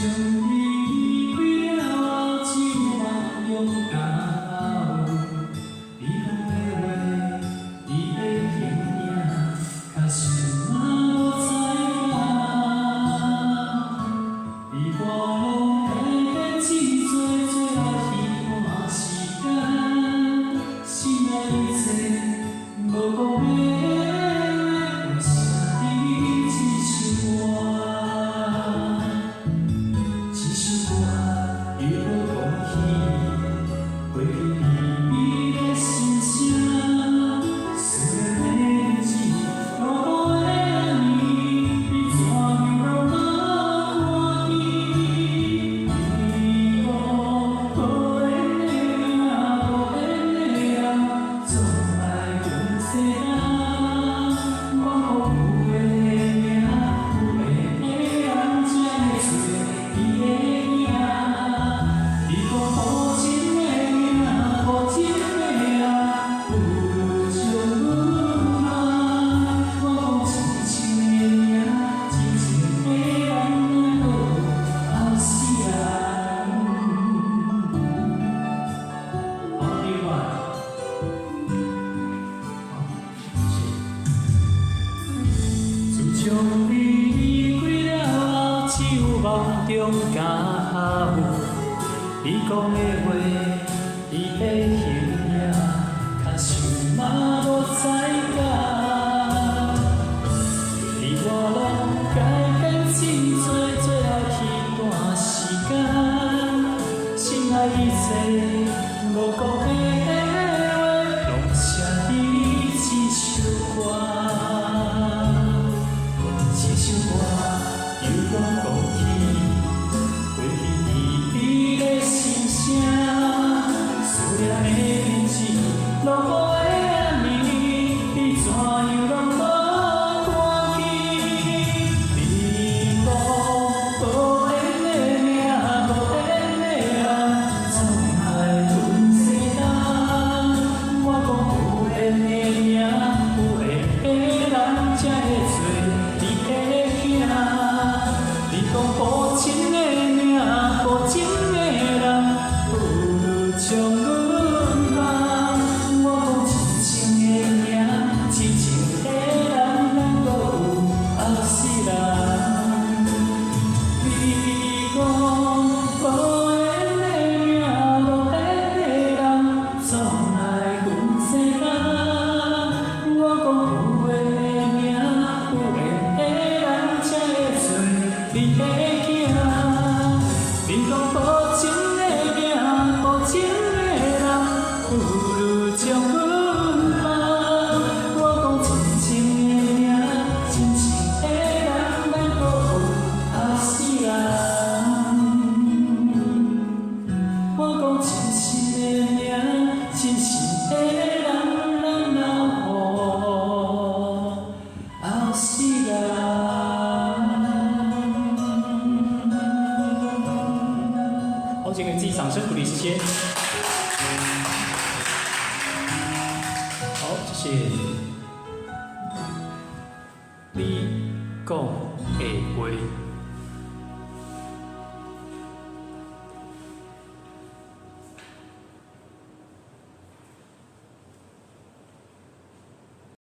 将你离开了，只有梦中到。你讲的话，你的形影，假想嘛无知影。你我拢改变一做，最后一段时间，心内一切无讲的话，有写你一首歌。一首歌又要讲起过去美美的心声，思念的日子，路途的暗暝，你怎样让我看见？你讲无缘的命，无缘的人，总爱阮世人。我讲有缘的命，有缘的人才会做你的囝。你讲无情的命，无情的人，不如将阮放。我讲真情的命，真情的人，哪有后世人？好，另外。自从你离开了，只有梦中才有你讲的话，你的形影，假想嘛无知影。你我拢改变真多，最后一段时间，心内一切无讲的话，拢写你一首歌。一首歌又要讲起过去美美的心声，思念的日子，路途的暗暝，你怎样让我看见？你讲无缘的命，无缘的人，总爱阮世人。我讲有缘的命，有缘的人才会做你的囝。你讲无情的命，无情的人，不如将阮放。我讲真情的命，真情的人，哪阁有后世人？你讲无缘的命，无缘的人，总爱阮世人。我讲有缘的命，有缘的人才会做你的囝。你讲无情的命，无情的人，不如将阮放。我讲真情的命，真情的人，哪阁有后世人？我讲真情的命，真情的人，哪有后世人？好，请给自己掌声鼓励，谢谢。好，谢谢。你讲的话。